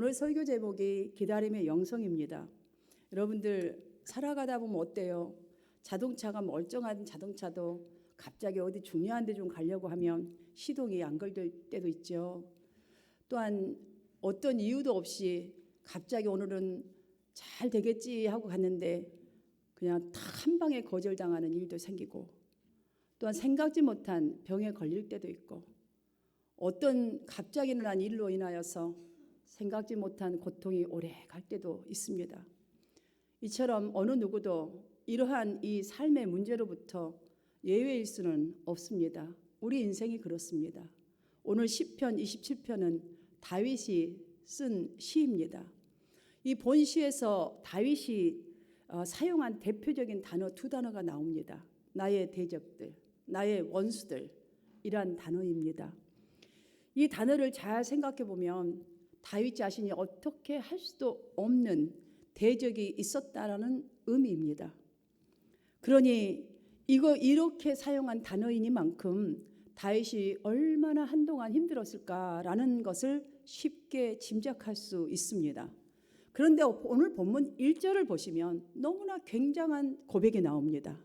오늘 설교 제목이 기다림의 영성입니다. 여러분들 살아가다 보면 어때요? 자동차가 멀쩡한 자동차도 갑자기 어디 중요한 데 좀 가려고 하면 시동이 안 걸릴 때도 있죠. 또한 어떤 이유도 없이 갑자기 오늘은 잘 되겠지 하고 갔는데 그냥 다 한 방에 거절당하는 일도 생기고, 또한 생각지 못한 병에 걸릴 때도 있고, 어떤 갑자기 일어난 일로 인하여서 생각지 못한 고통이 오래 갈 때도 있습니다. 이처럼 어느 누구도 이러한 이 삶의 문제로부터 예외일 수는 없습니다. 우리 인생이 그렇습니다. 오늘 시편 27편은 다윗이 쓴 시입니다. 이 본시에서 다윗이 사용한 대표적인 단어 두 단어가 나옵니다. 나의 대적들, 나의 원수들이란 단어입니다. 이 단어를 잘 생각해 보면 다윗 자신이 어떻게 할 수도 없는 대적이 있었다라는 의미입니다. 그러니 이렇게 사용한 단어이니만큼 다윗이 얼마나 한동안 힘들었을까라는 것을 쉽게 짐작할 수 있습니다. 그런데 오늘 본문 1절을 보시면 너무나 굉장한 고백이 나옵니다.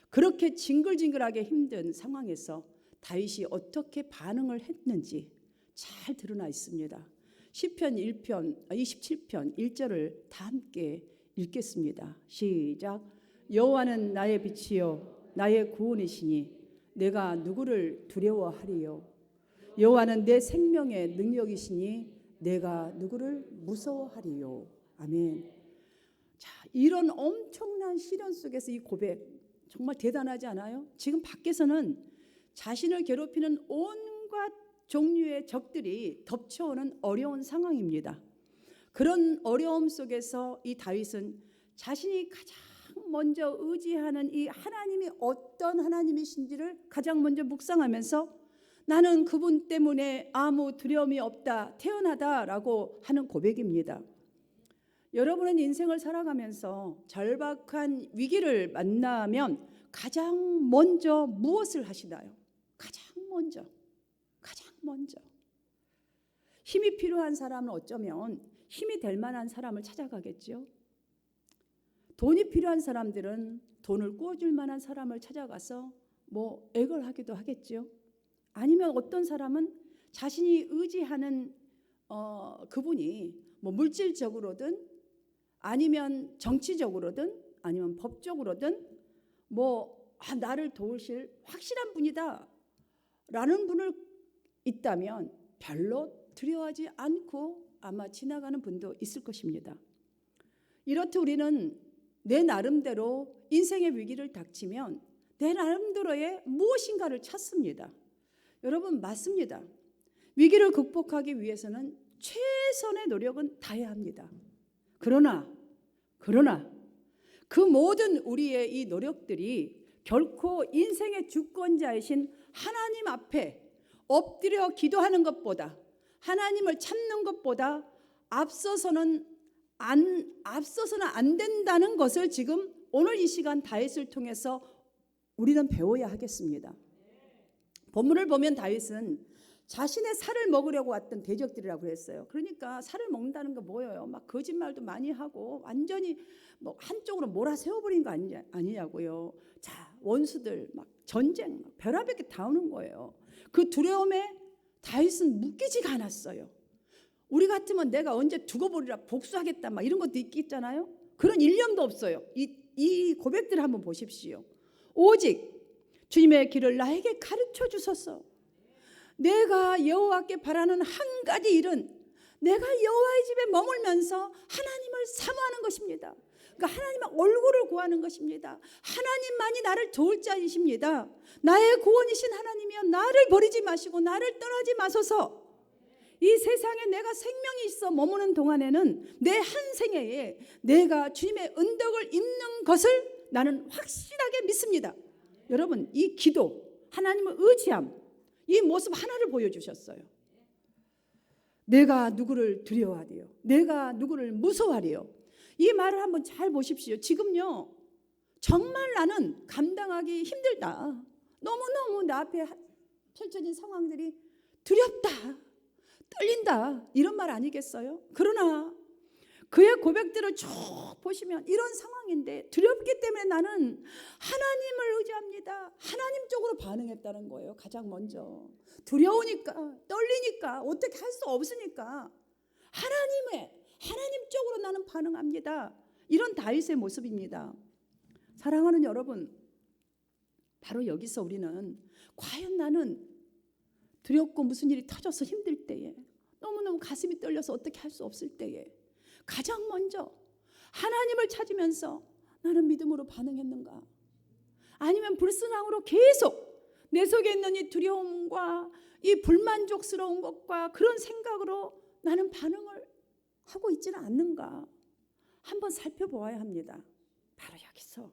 그렇게 징글징글하게 힘든 상황에서 다윗이 어떻게 반응을 했는지 잘 드러나 있습니다. 시편 27편 1절을 다 함께 읽겠습니다. 시작. 여호와는 나의 빛이요 나의 구원이시니 내가 누구를 두려워하리요. 여호와는 내 생명의 능력이시니 내가 누구를 무서워하리요. 아멘. 자, 이런 엄청난 시련 속에서 이 고백 정말 대단하지 않아요? 지금 밖에서는 자신을 괴롭히는 온갖 종류의 적들이 덮쳐오는 어려운 상황입니다. 그런 어려움 속에서 이 다윗은 자신이 가장 먼저 의지하는 이 하나님이 어떤 하나님이신지를 가장 먼저 묵상하면서 나는 그분 때문에 아무 두려움이 없다, 태어나다라고 하는 고백입니다. 여러분은 인생을 살아가면서 절박한 위기를 만나면 가장 먼저 무엇을 하시나요? 가장 먼저 힘이 필요한 사람은 어쩌면 힘이 될 만한 사람을 찾아가겠죠. 돈이 필요한 사람들은 돈을 꾸어줄 만한 사람을 찾아가서 액을 하기도 하겠죠. 아니면 어떤 사람은 자신이 의지하는 그분이 물질적으로든 아니면 정치적으로든 아니면 법적으로든 나를 도우실 확실한 분이다 라는 분을 있다면 별로 두려워하지 않고 아마 지나가는 분도 있을 것입니다. 이렇듯 우리는 내 나름대로 인생의 위기를 닥치면 내 나름대로의 무엇인가를 찾습니다. 여러분, 맞습니다. 위기를 극복하기 위해서는 최선의 노력은 다해야 합니다. 그러나 그 모든 우리의 이 노력들이 결코 인생의 주권자이신 하나님 앞에 엎드려 기도하는 것보다, 하나님을 찾는 것보다 앞서서는 안 된다는 것을 지금 오늘 이 시간 다윗을 통해서 우리는 배워야 하겠습니다. 본문을 보면 다윗은 자신의 살을 먹으려고 왔던 대적들이라고 그랬어요. 그러니까 살을 먹는다는 거 뭐예요? 막 거짓말도 많이 하고 완전히 한쪽으로 몰아세워버린 거 아니냐고요. 자, 원수들 막 전쟁 별하게 다 오는 거예요. 그 두려움에 다윗은 묶이지가 않았어요. 우리 같으면 내가 언제 두고 보리라 복수하겠다 막 이런 것도 있잖아요. 그런 일념도 없어요. 이 고백들을 한번 보십시오. 오직 주님의 길을 나에게 가르쳐 주소서. 내가 여호와께 바라는 한 가지 일은 내가 여호와의 집에 머물면서 하나님을 사모하는 것입니다. 그러니까 하나님의 얼굴을 구하는 것입니다. 하나님만이 나를 도울 자이십니다. 나의 구원이신 하나님이여 나를 버리지 마시고 나를 떠나지 마소서. 이 세상에 내가 생명이 있어 머무는 동안에는 내 한 생애에 내가 주님의 은덕을 입는 것을 나는 확실하게 믿습니다. 여러분, 이 기도, 하나님을 의지함, 이 모습 하나를 보여주셨어요. 내가 누구를 두려워하리요? 내가 누구를 무서워하리요? 이 말을 한번 잘 보십시오. 지금요, 정말 나는 감당하기 힘들다. 너무너무 내 앞에 펼쳐진 상황들이 두렵다. 떨린다 이런 말 아니겠어요? 그러나 그의 고백들을 쭉 보시면 이런 상황인데 두렵기 때문에 나는 하나님을 의지합니다. 하나님 쪽으로 반응했다는 거예요. 가장 먼저 두려우니까 떨리니까 어떻게 할 수 없으니까 하나님 쪽으로 나는 반응합니다. 이런 다윗의 모습입니다. 사랑하는 여러분, 바로 여기서 우리는 과연 나는 두렵고 무슨 일이 터져서 힘들 때에 너무너무 가슴이 떨려서 어떻게 할 수 없을 때에 가장 먼저 하나님을 찾으면서 나는 믿음으로 반응했는가? 아니면 불순항으로 계속 내 속에 있는 이 두려움과 이 불만족스러운 것과 그런 생각으로 나는 반응을 하고 있지는 않는가? 한번 살펴보아야 합니다. 바로 여기서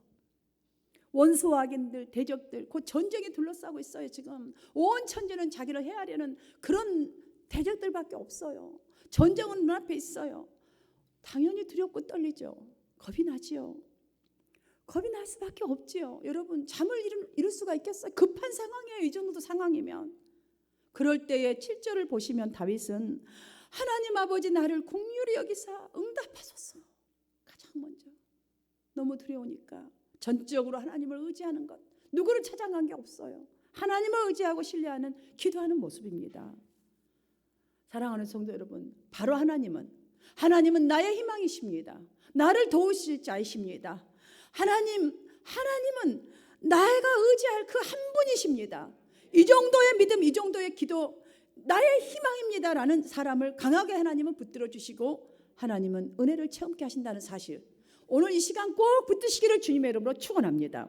원수와 악인들, 대적들, 곧 전쟁에 둘러싸고 있어요. 지금 온 천지는 자기를 해하려는 그런 대적들밖에 없어요. 전쟁은 눈앞에 있어요. 당연히 두렵고 떨리죠. 겁이 나지요. 겁이 날 수밖에 없지요. 여러분 잠을 이룰 수가 있겠어요? 급한 상황이에요. 이 정도 상황이면. 그럴 때에 7절을 보시면 다윗은 하나님 아버지 나를 긍휼히 여기사 응답하소서. 가장 먼저 너무 두려우니까 전적으로 하나님을 의지하는 것, 누구를 찾아간 게 없어요. 하나님을 의지하고 신뢰하는 기도하는 모습입니다. 사랑하는 성도 여러분, 바로 하나님은 나의 희망이십니다. 나를 도우실 자이십니다. 하나님은 내가 의지할 그 한 분이십니다. 이 정도의 믿음, 이 정도의 기도 나의 희망입니다라는 사람을 강하게 하나님은 붙들어 주시고 하나님은 은혜를 체험케 하신다는 사실, 오늘 이 시간 꼭 붙드시기를 주님의 이름으로 축원합니다.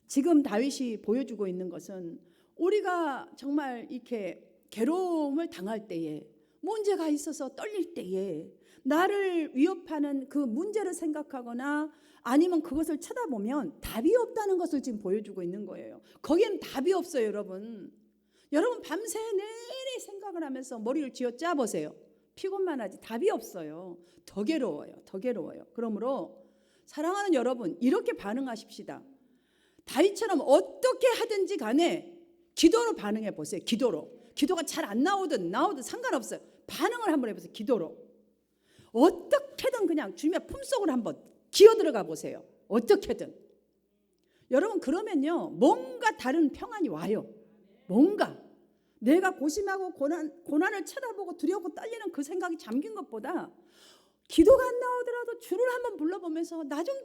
지금 다윗이 보여주고 있는 것은 우리가 정말 이렇게 괴로움을 당할 때에, 문제가 있어서 떨릴 때에 나를 위협하는 그 문제를 생각하거나 아니면 그것을 쳐다보면 답이 없다는 것을 지금 보여주고 있는 거예요. 거기엔 답이 없어요. 여러분 밤새 내내 생각을 하면서 머리를 쥐어짜 보세요. 피곤만 하지 답이 없어요. 더 괴로워요. 그러므로 사랑하는 여러분, 이렇게 반응하십시다. 다윗처럼 어떻게 하든지 간에 기도로 반응해 보세요. 기도가 잘 안 나오든 상관없어요. 반응을 한번 해보세요. 기도로 어떻게든 그냥 주님의 품속으로 한번 기어 들어가 보세요. 어떻게든. 여러분 그러면요 뭔가 다른 평안이 와요. 뭔가 내가 고심하고 고난을 쳐다보고 두려워 떨리는 그 생각이 잠긴 것보다 기도가 안 나오더라도 주를 한번 불러보면서 나 좀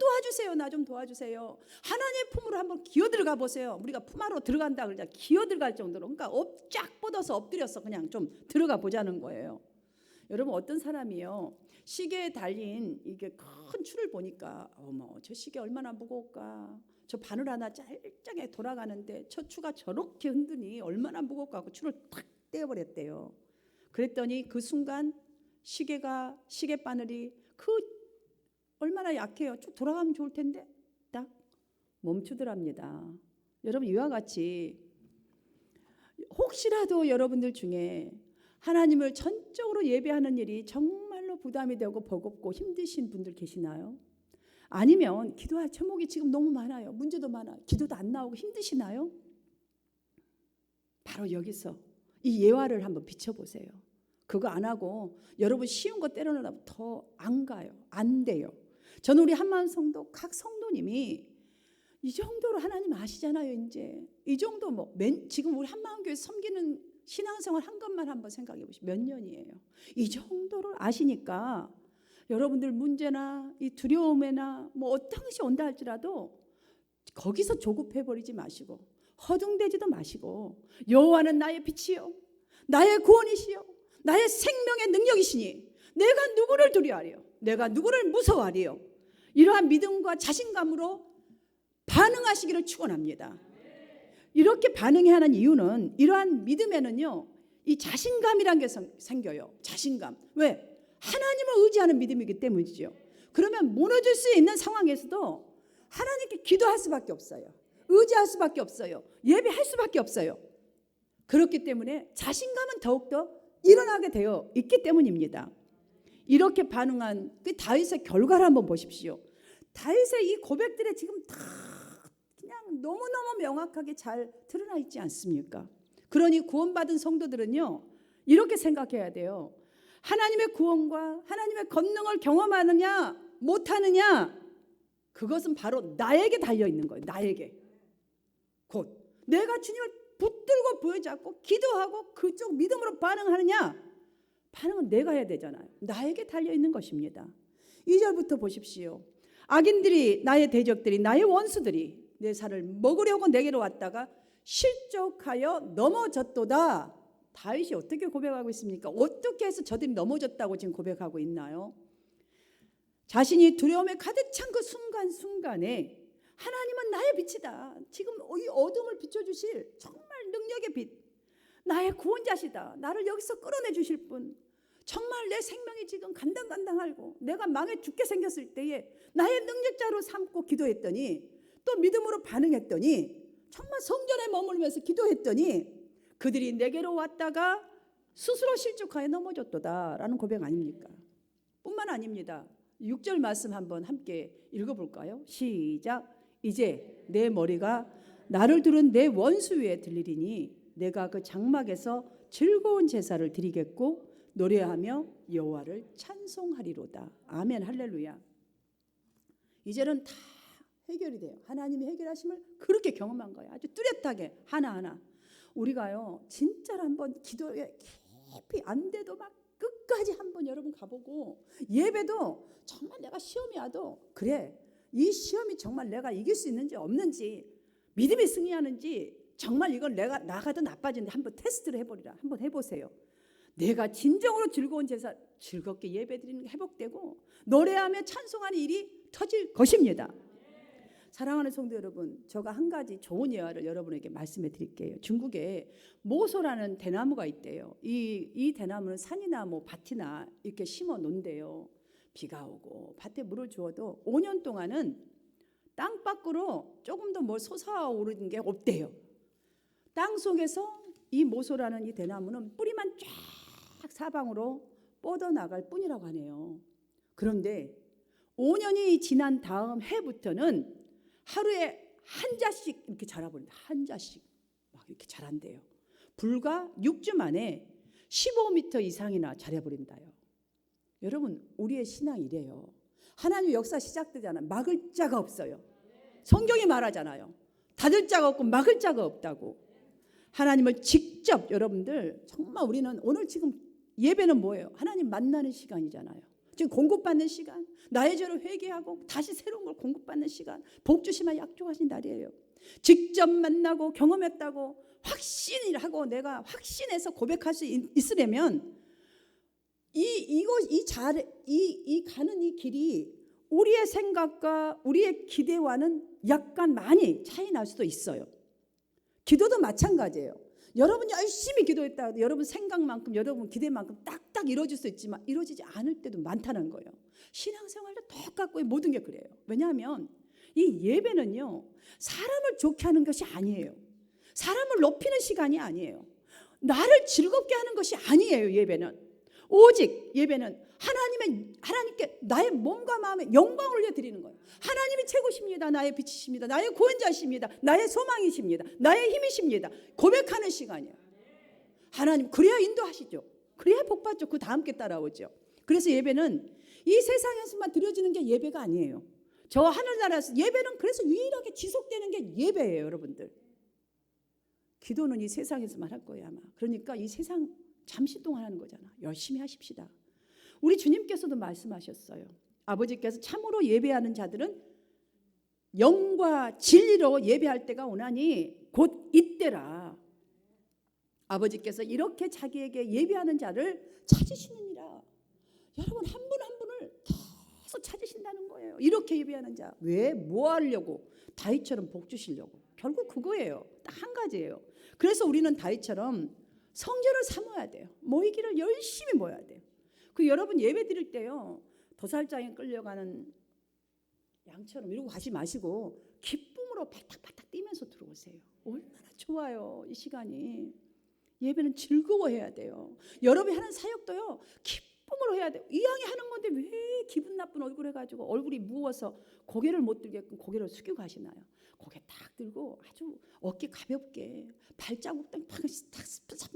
도와주세요. 하나님의 품으로 한번 기어 들어가 보세요. 우리가 품 안으로 들어간다 그러자 기어 들어갈 정도로, 그러니까 쫙 뻗어서 엎드려서 그냥 좀 들어가 보자는 거예요. 여러분 어떤 사람이요 시계에 달린 이게 큰 줄을 보니까 어머 저 시계 얼마나 무거울까, 저 바늘 하나 짤짤하게 돌아가는데 저 추가 저렇게 흔드니 얼마나 무겁고 하고 줄을 탁 떼어버렸대요. 그랬더니 그 순간 시계 바늘이 그 얼마나 약해요. 쭉 돌아가면 좋을 텐데 딱 멈추더랍니다. 여러분 이와 같이 혹시라도 여러분들 중에 하나님을 전적으로 예배하는 일이 정말로 부담이 되고 버겁고 힘드신 분들 계시나요? 아니면 기도할 제목이 지금 너무 많아요. 문제도 많아요. 기도도 안 나오고 힘드시나요? 바로 여기서 이 예화를 한번 비춰보세요. 그거 안 하고 여러분 쉬운 거 때려놓으면 더 안 가요. 안 돼요. 저는 우리 한마음 성도 각 성도님이 이 정도로 하나님 아시잖아요. 이제 이 정도 지금 우리 한마음교회 섬기는 신앙생활 한 것만 한번 생각해 보시죠. 몇 년이에요. 이 정도를 아시니까 여러분들 문제나 이 두려움에나 어떤 것이 온다 할지라도 거기서 조급해버리지 마시고 허둥대지도 마시고 여호와는 나의 빛이요 나의 구원이시요 나의 생명의 능력이시니 내가 누구를 두려워하리요 내가 누구를 무서워하리요. 이러한 믿음과 자신감으로 반응하시기를 축원합니다. 이렇게 반응해야 하는 이유는 이러한 믿음에는요 이 자신감이란 게 생겨요. 자신감. 왜? 하나님을 의지하는 믿음이기 때문이죠. 그러면 무너질 수 있는 상황에서도 하나님께 기도할 수밖에 없어요. 의지할 수밖에 없어요. 예배할 수밖에 없어요. 그렇기 때문에 자신감은 더욱더 일어나게 되어 있기 때문입니다. 이렇게 반응한 그 다윗의 결과를 한번 보십시오. 다윗의 이 고백들에 지금 다 그냥 너무너무 명확하게 잘 드러나 있지 않습니까? 그러니 구원받은 성도들은요 이렇게 생각해야 돼요. 하나님의 구원과 하나님의 권능을 경험하느냐 못하느냐, 그것은 바로 나에게 달려있는 거예요. 나에게. 곧 내가 주님을 붙들고 부여잡고 기도하고 그쪽 믿음으로 반응하느냐, 반응은 내가 해야 되잖아요. 나에게 달려있는 것입니다. 2절부터 보십시오. 악인들이, 나의 대적들이, 나의 원수들이 내 살을 먹으려고 내게로 왔다가 실족하여 넘어졌도다. 다윗이 어떻게 고백하고 있습니까? 어떻게 해서 저들이 넘어졌다고 지금 고백하고 있나요? 자신이 두려움에 가득 찬 그 순간순간에 하나님은 나의 빛이다. 지금 이 어둠을 비춰주실 정말 능력의 빛, 나의 구원자시다. 나를 여기서 끌어내 주실 분, 정말 내 생명이 지금 간당간당하고 내가 망해 죽게 생겼을 때에 나의 능력자로 삼고 기도했더니, 또 믿음으로 반응했더니, 정말 성전에 머물면서 기도했더니 그들이 내게로 왔다가 스스로 실족하여 넘어졌도다라는 고백 아닙니까? 뿐만 아닙니다. 6절 말씀 한번 함께 읽어볼까요? 시작. 이제 내 머리가 나를 두른 내 원수 위에 들리리니 내가 그 장막에서 즐거운 제사를 드리겠고 노래하며 여호와를 찬송하리로다. 아멘, 할렐루야. 이제는 다 해결이 돼요. 하나님이 해결하심을 그렇게 경험한 거예요. 아주 뚜렷하게 하나하나. 우리가요 진짜로 한번 기도에 깊이 안 돼도 막 끝까지 한번 여러분 가보고, 예배도 정말 내가 시험이 와도 그래, 이 시험이 정말 내가 이길 수 있는지 없는지, 믿음이 승리하는지, 정말 이건 내가 나가도 나빠지는데 한번 테스트를 해보리라. 한번 해보세요. 내가 진정으로 즐거운 제사, 즐겁게 예배드리는 게 회복되고 노래하며 찬송하는 일이 터질 것입니다. 사랑하는 성도 여러분, 제가 한 가지 좋은 예화를 여러분에게 말씀해 드릴게요. 중국에 모소라는 대나무가 있대요. 이 대나무는 산이나 뭐 밭이나 이렇게 심어 놓은대요. 비가 오고 밭에 물을 주어도 5년 동안은 땅 밖으로 조금 더 뭘 솟아오르는 게 없대요. 땅 속에서 이 모소라는 이 대나무는 뿌리만 쫙 사방으로 뻗어나갈 뿐이라고 하네요. 그런데 5년이 지난 다음 해부터는 하루에 한 자씩 이렇게 자라버린다. 한 자씩 막 이렇게 자란대요. 불과 6주 만에 15m 이상이나 자라버린다요. 여러분, 우리의 신앙이 이래요. 하나님 역사 시작되잖아요. 막을 자가 없어요. 성경이 말하잖아요. 닫을 자가 없고 막을 자가 없다고. 하나님을 직접, 여러분들 정말 우리는 오늘 지금 예배는 뭐예요? 하나님 만나는 시간이잖아요. 지금 공급받는 시간, 나의 죄를 회개하고 다시 새로운 걸 공급받는 시간, 복 주시면 약속하신 날이에요. 직접 만나고 경험했다고 확신하고 내가 확신해서 고백할 수 있으려면 이 가는 이 길이 우리의 생각과 우리의 기대와는 약간 많이 차이 날 수도 있어요. 기도도 마찬가지예요. 여러분 열심히 기도했다 해도 여러분 생각만큼, 여러분 기대만큼 딱딱 이루어질 수 있지만 이루어지지 않을 때도 많다는 거예요. 신앙생활도 똑같고 모든 게 그래요. 왜냐하면 이 예배는요, 사람을 좋게 하는 것이 아니에요. 사람을 높이는 시간이 아니에요. 나를 즐겁게 하는 것이 아니에요. 예배는 오직 예배는 하나님께 나의 몸과 마음에 영광을 올려드리는 거예요. 하나님이 최고십니다. 나의 빛이십니다. 나의 구원자십니다. 나의 소망이십니다. 나의 힘이십니다. 고백하는 시간이에요. 하나님, 그래야 인도하시죠. 그래야 복받죠. 그 다음 게 따라오죠. 그래서 예배는 이 세상에서만 드려지는 게 예배가 아니에요. 저 하늘나라에서 예배는 그래서 유일하게 지속되는 게 예배예요. 여러분들, 기도는 이 세상에서만 할 거예요 아마. 그러니까 이 세상 잠시 동안 하는 거잖아. 열심히 하십시다. 우리 주님께서도 말씀하셨어요. 아버지께서 참으로 예배하는 자들은 영과 진리로 예배할 때가 오나니 곧 이때라. 아버지께서 이렇게 자기에게 예배하는 자를 찾으시느니라. 여러분, 한 분 한 분을 계속 찾으신다는 거예요. 이렇게 예배하는 자. 왜? 뭐 하려고? 다윗처럼 복 주시려고. 결국 그거예요. 딱 한 가지예요. 그래서 우리는 다윗처럼 성전을 삼아야 돼요. 모이기를 열심히 모여야 돼요. 그 여러분 예배 드릴 때요, 도살장에 끌려가는 양처럼 이러고 가지 마시고 기쁨으로 바닥바닥 뛰면서 들어오세요. 얼마나 좋아요, 이 시간이. 예배는 즐거워해야 돼요. 여러분이 하는 사역도요, 기쁨을 생각으로 해야 돼요. 이왕에 하는 건데 왜 기분 나쁜 얼굴 해가지고 얼굴이 무거워서 고개를 못 들게끔 고개를 숙이고 하시나요? 고개 딱 들고 아주 어깨 가볍게 발자국 딱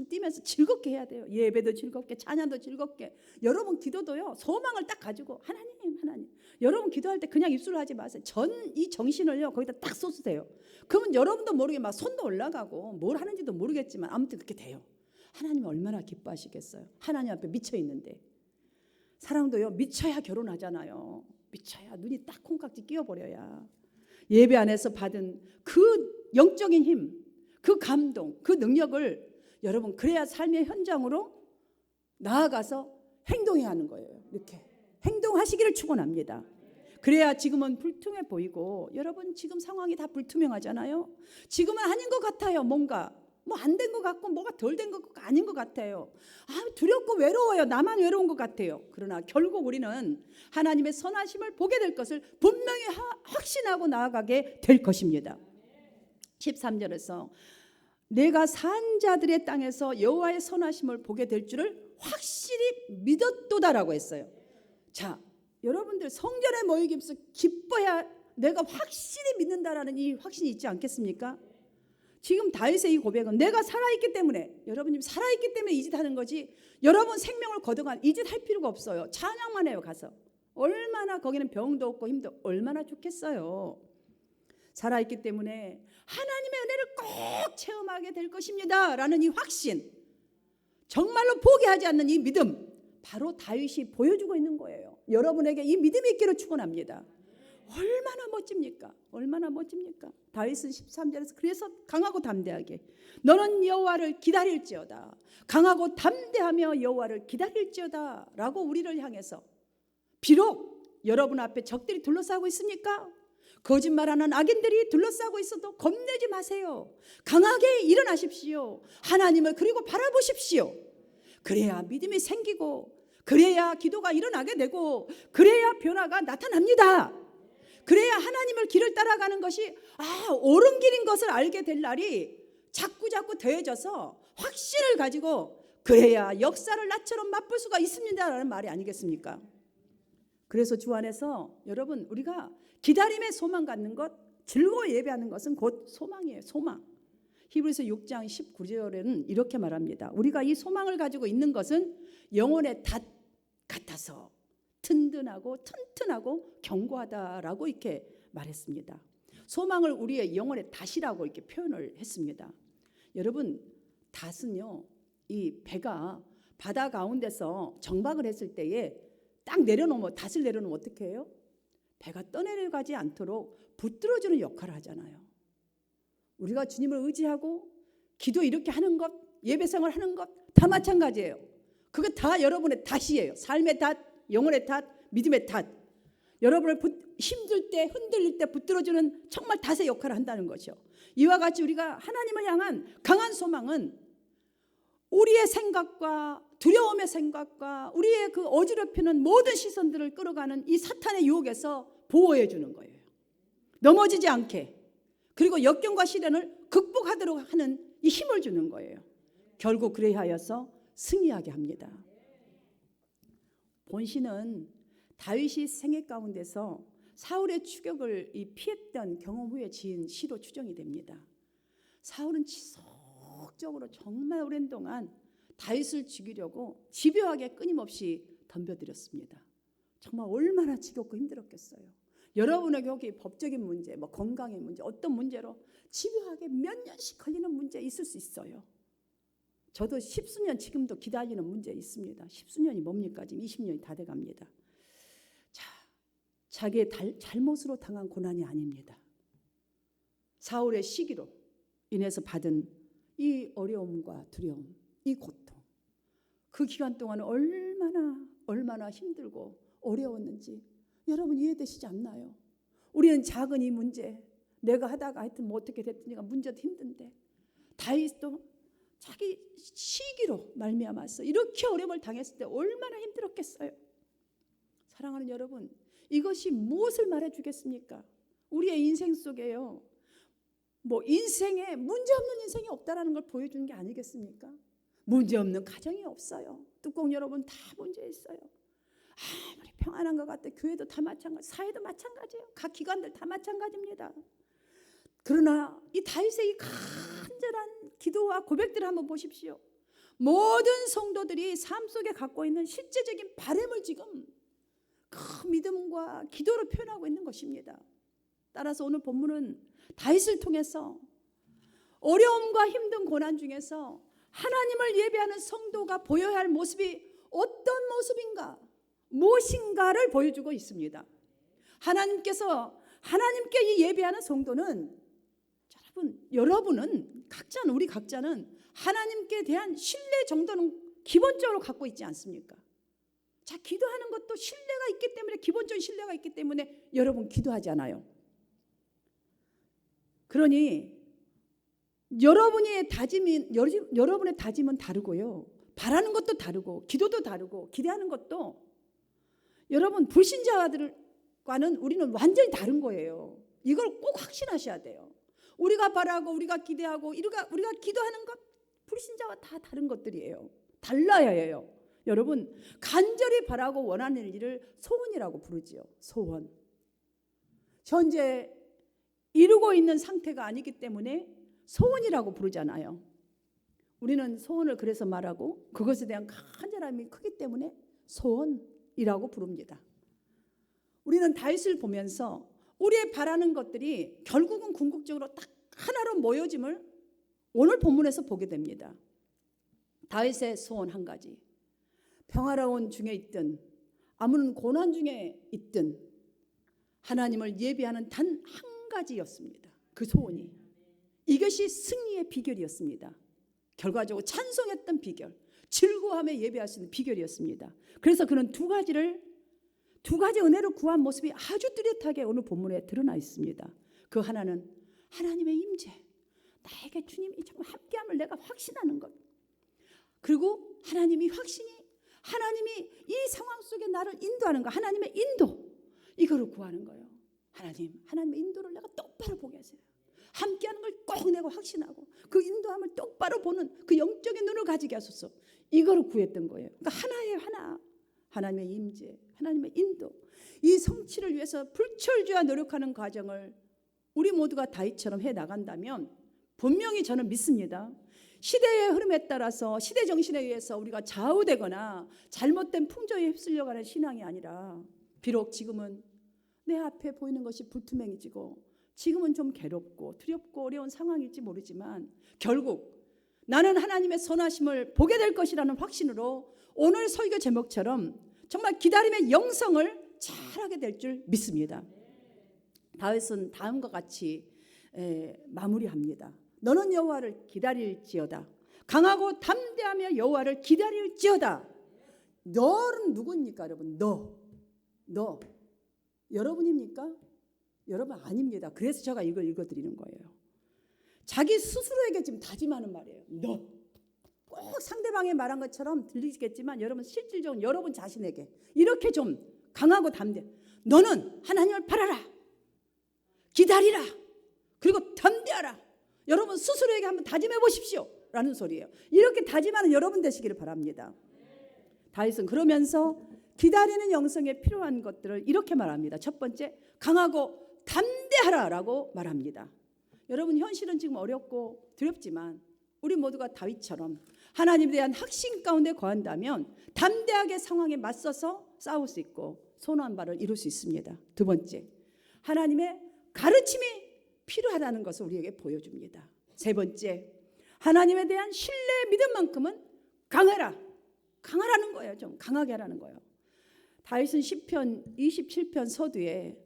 뛰면서 즐겁게 해야 돼요. 예배도 즐겁게, 찬양도 즐겁게. 여러분 기도도요, 소망을 딱 가지고 하나님 여러분 기도할 때 그냥 입술로 하지 마세요. 이 정신을요 거기다 딱 쏟으세요. 그러면 여러분도 모르게 막 손도 올라가고 뭘 하는지도 모르겠지만 아무튼 그렇게 돼요. 하나님이 얼마나 기뻐하시겠어요. 하나님 앞에 미쳐 있는데. 사랑도요, 미쳐야 결혼하잖아요. 미쳐야 눈이 딱 콩깍지 끼워버려야. 예배 안에서 받은 그 영적인 힘, 그 감동, 그 능력을 여러분 그래야 삶의 현장으로 나아가서 행동해야 하는 거예요. 이렇게 행동하시기를 축원합니다. 그래야 지금은 불투명해 보이고, 여러분 지금 상황이 다 불투명하잖아요. 지금은 아닌 것 같아요. 뭔가 뭐 안 된 것 같고 뭐가 덜 된 것 같고 아닌 것 같아요. 두렵고 외로워요. 나만 외로운 것 같아요. 그러나 결국 우리는 하나님의 선하심을 보게 될 것을 분명히 확신하고 나아가게 될 것입니다. 13절에서 내가 산 자들의 땅에서 여호와의 선하심을 보게 될 줄을 확실히 믿었도다라고 했어요. 자, 여러분들 성전에 모이기 위해서 기뻐야 내가 확실히 믿는다라는 이 확신이 있지 않겠습니까? 지금 다윗의 이 고백은 내가 살아있기 때문에, 여러분 지금 살아있기 때문에 이 짓 하는 거지, 여러분 생명을 거둬간 이 짓 할 필요가 없어요. 찬양만 해요. 가서 얼마나 거기는 병도 없고 힘도 얼마나 좋겠어요. 살아있기 때문에 하나님의 은혜를 꼭 체험하게 될 것입니다 라는 이 확신, 정말로 포기하지 않는 이 믿음, 바로 다윗이 보여주고 있는 거예요. 여러분에게 이 믿음이 있기를 축원합니다. 얼마나 멋집니까? 얼마나 멋집니까? 다윗은 13절에서 그래서 강하고 담대하게 너는 여호와를 기다릴지어다, 강하고 담대하며 여호와를 기다릴지어다 라고 우리를 향해서, 비록 여러분 앞에 적들이 둘러싸고 있습니까? 거짓말하는 악인들이 둘러싸고 있어도 겁내지 마세요. 강하게 일어나십시오. 하나님을 그리고 바라보십시오. 그래야 믿음이 생기고, 그래야 기도가 일어나게 되고, 그래야 변화가 나타납니다. 그래야 하나님을 길을 따라가는 것이 옳은 길인 것을 알게 될 날이 자꾸 더해져서 확신을 가지고, 그래야 역사를 나처럼 맛볼 수가 있습니다라는 말이 아니겠습니까? 그래서 주 안에서 여러분 우리가 기다림의 소망 갖는 것, 즐거워 예배하는 것은 곧 소망이에요. 소망. 히브리서 6장 19절에는 이렇게 말합니다. 우리가 이 소망을 가지고 있는 것은 영혼의 닷 같아서 든든하고 튼튼하고 견고하다라고 이렇게 말했습니다. 소망을 우리의 영혼의 닷이라고 이렇게 표현을 했습니다. 여러분, 닷은요, 이 배가 바다 가운데서 정박을 했을 때에 딱 내려놓으면, 닷을 내려놓으면 어떻게 해요? 배가 떠내려가지 않도록 붙들어주는 역할을 하잖아요. 우리가 주님을 의지하고 기도 이렇게 하는 것, 예배생활 하는 것 다 마찬가지예요. 그거 다 여러분의 닷이에요. 삶의 닷, 영혼의 닷, 믿음의 닷. 여러분을 힘들 때, 흔들릴 때 붙들어주는 정말 닷의 역할을 한다는 거죠. 이와 같이 우리가 하나님을 향한 강한 소망은 우리의 생각과 두려움의 생각과 우리의 그 어지럽히는 모든 시선들을 끌어가는 이 사탄의 유혹에서 보호해 주는 거예요. 넘어지지 않게, 그리고 역경과 시련을 극복하도록 하는 이 힘을 주는 거예요. 결국 그래 하여서 승리하게 합니다. 본시는 다윗이 생애 가운데서 사울의 추격을 피했던 경험 후에 지은 시로 추정이 됩니다. 사울은 지속적으로 정말 오랜 동안 다윗을 죽이려고 집요하게 끊임없이 덤벼들였습니다. 정말 얼마나 지겹고 힘들었겠어요. 여러분에게 여기 법적인 문제, 뭐 건강의 문제, 어떤 문제로 집요하게 몇 년씩 걸리는 문제 있을 수 있어요. 저도 10수년 지금도 기다리는 문제 있습니다. 10수년이 뭡니까? 지금 20년이 다 돼갑니다. 자, 자기의 잘못으로 당한 고난이 아닙니다. 사울의 시기로 인해서 받은 이 어려움과 두려움, 이 고통, 그 기간 동안 얼마나 힘들고 어려웠는지 여러분 이해되시지 않나요? 우리는 작은 이 문제, 내가 하다가 하여튼 뭐 어떻게 됐더니가 문제도 힘든데, 다윗도 자기 시기로 말미암아서 이렇게 어려움을 당했을 때 얼마나 힘들었겠어요. 사랑하는 여러분, 이것이 무엇을 말해주겠습니까? 우리의 인생 속에요, 뭐 인생에 문제없는 인생이 없다라는 걸 보여주는 게 아니겠습니까? 문제없는 가정이 없어요. 뚜껑 여러분 다 문제 있어요. 아무리 평안한 것 같아 교회도 다 마찬가지, 사회도 마찬가지예요. 각 기관들 다 마찬가지입니다. 그러나 이 다윗의 이 간절한 기도와 고백들을 한번 보십시오. 모든 성도들이 삶 속에 갖고 있는 실제적인 바람을 지금 그 믿음과 기도로 표현하고 있는 것입니다. 따라서 오늘 본문은 다윗을 통해서 어려움과 힘든 고난 중에서 하나님을 예배하는 성도가 보여야 할 모습이 어떤 모습인가, 무엇인가를 보여주고 있습니다. 하나님께 이 예배하는 성도는, 여러분은 각자는, 우리 각자는 하나님께 대한 신뢰 정도는 기본적으로 갖고 있지 않습니까? 자, 기도하는 것도 신뢰가 있기 때문에, 기본적인 신뢰가 있기 때문에 여러분 기도하잖아요. 그러니 여러분의 다짐은 다르고요. 바라는 것도 다르고 기도도 다르고 기대하는 것도 여러분 불신자들과는 우리는 완전히 다른 거예요. 이걸 꼭 확신하셔야 돼요. 우리가 바라고 우리가 기대하고 우리가 기도하는 것 불신자와 다 다른 것들이에요. 달라야 해요. 여러분 간절히 바라고 원하는 일을 소원이라고 부르지요. 소원. 현재 이루고 있는 상태가 아니기 때문에 소원이라고 부르잖아요. 우리는 소원을 그래서 말하고 그것에 대한 간절함이 크기 때문에 소원이라고 부릅니다. 우리는 다윗을 보면서 우리의 바라는 것들이 결국은 궁극적으로 딱 하나로 모여짐을 오늘 본문에서 보게 됩니다. 다윗의 소원 한 가지. 평화로운 중에 있든 아무런 고난 중에 있든 하나님을 예배하는 단 한 가지였습니다. 그 소원이. 이것이 승리의 비결이었습니다. 결과적으로 찬송했던 비결, 즐거워하며 예배할 수 있는 비결이었습니다. 그래서 그는 두 가지 은혜를 구한 모습이 아주 뚜렷하게 오늘 본문에 드러나 있습니다. 그 하나는 하나님의 임재, 나에게 주님이 정말 함께함을 내가 확신하는 것. 그리고 하나님이 이 상황 속에 나를 인도하는 것, 하나님의 인도, 이거를 구하는 거예요. 하나님의 인도를 내가 똑바로 보게 하세요. 함께하는 걸 꼭 내가 확신하고 그 인도함을 똑바로 보는 그 영적인 눈을 가지게 하소서. 이거를 구했던 거예요. 그러니까 하나. 하나님의 임재, 하나님의 인도, 이 성취를 위해서 불철주야 노력하는 과정을 우리 모두가 다윗처럼 해나간다면 분명히 저는 믿습니다. 시대의 흐름에 따라서 시대 정신에 의해서 우리가 좌우되거나 잘못된 풍조에 휩쓸려가는 신앙이 아니라, 비록 지금은 내 앞에 보이는 것이 불투명해지고 지금은 좀 괴롭고 두렵고 어려운 상황일지 모르지만 결국 나는 하나님의 선하심을 보게 될 것이라는 확신으로 오늘 설교 제목처럼 정말 기다림의 영성을 잘하게 될 줄 믿습니다. 다윗은 다음과 같이 마무리합니다. 너는 여호와를 기다릴지어다. 강하고 담대하며 여호와를 기다릴지어다. 너는 누구입니까, 여러분? 너 여러분입니까? 여러분 아닙니다. 그래서 제가 이걸 읽어드리는 거예요. 자기 스스로에게 지금 다짐하는 말이에요. 너. 꼭 상대방이 말한 것처럼 들리겠지만 여러분 실질적으로 여러분 자신에게 이렇게 좀 강하고 담대. 너는 하나님을 바라라. 기다리라. 그리고 담대하라. 여러분 스스로에게 한번 다짐해 보십시오. 라는 소리예요. 이렇게 다짐하는 여러분 되시기를 바랍니다. 다윗은 그러면서 기다리는 영성에 필요한 것들을 이렇게 말합니다. 첫 번째, 강하고 담대하라라고 말합니다. 여러분 현실은 지금 어렵고 두렵지만 우리 모두가 다윗처럼 하나님에 대한 확신 가운데 거한다면 담대하게 상황에 맞서서 싸울 수 있고 선한 바를 이룰 수 있습니다. 두 번째, 하나님의 가르침이 필요하다는 것을 우리에게 보여줍니다. 세 번째, 하나님에 대한 신뢰 믿음만큼은 강하라는 거예요. 좀 강하게 하라는 거예요. 다윗은 시편 27편 서두에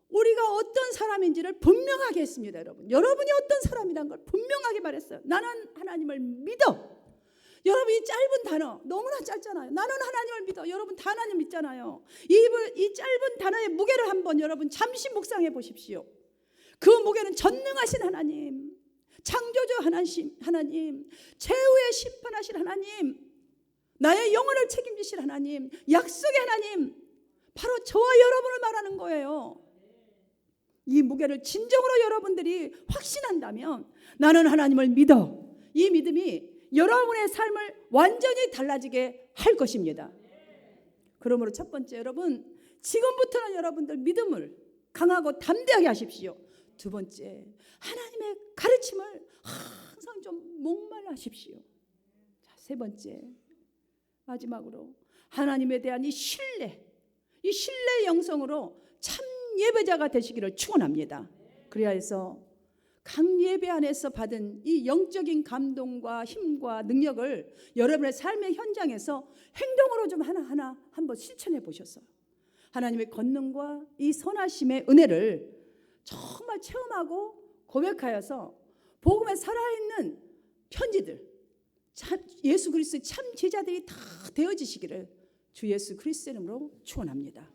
우리가 어떤 사람인지를 분명하게 했습니다. 여러분이 어떤 사람이라는 걸 분명하게 말했어요. 나는 하나님을 믿어. 여러분 이 짧은 단어 너무나 짧잖아요. 나는 하나님을 믿어. 여러분 다 하나님 믿잖아요. 이 짧은 단어의 무게를 한번 여러분 잠시 묵상해 보십시오. 그 무게는 전능하신 하나님, 창조주 하나님, 최후의 심판하신 하나님, 나의 영혼을 책임지실 하나님, 약속의 하나님, 바로 저와 여러분을 말하는 거예요. 이 무게를 진정으로 여러분들이 확신한다면 나는 하나님을 믿어. 이 믿음이 여러분의 삶을 완전히 달라지게 할 것입니다. 그러므로 첫 번째, 여러분 지금부터는 여러분들 믿음을 강하고 담대하게 하십시오. 두 번째, 하나님의 가르침을 항상 좀 목말라 하십시오. 자, 세 번째, 마지막으로 하나님에 대한 이 신뢰의 영성으로 참 예배자가 되시기를 축원합니다. 그래야 해서 각 예배 안에서 받은 이 영적인 감동과 힘과 능력을 여러분의 삶의 현장에서 행동으로 좀 하나하나 한번 실천해 보셨어요. 하나님의 권능과 이 선하심의 은혜를 정말 체험하고 고백하여서 복음에 살아있는 편지들, 예수 그리스도의 참 제자들이 다 되어지시기를 주 예수 그리스도의 이름으로 축원합니다.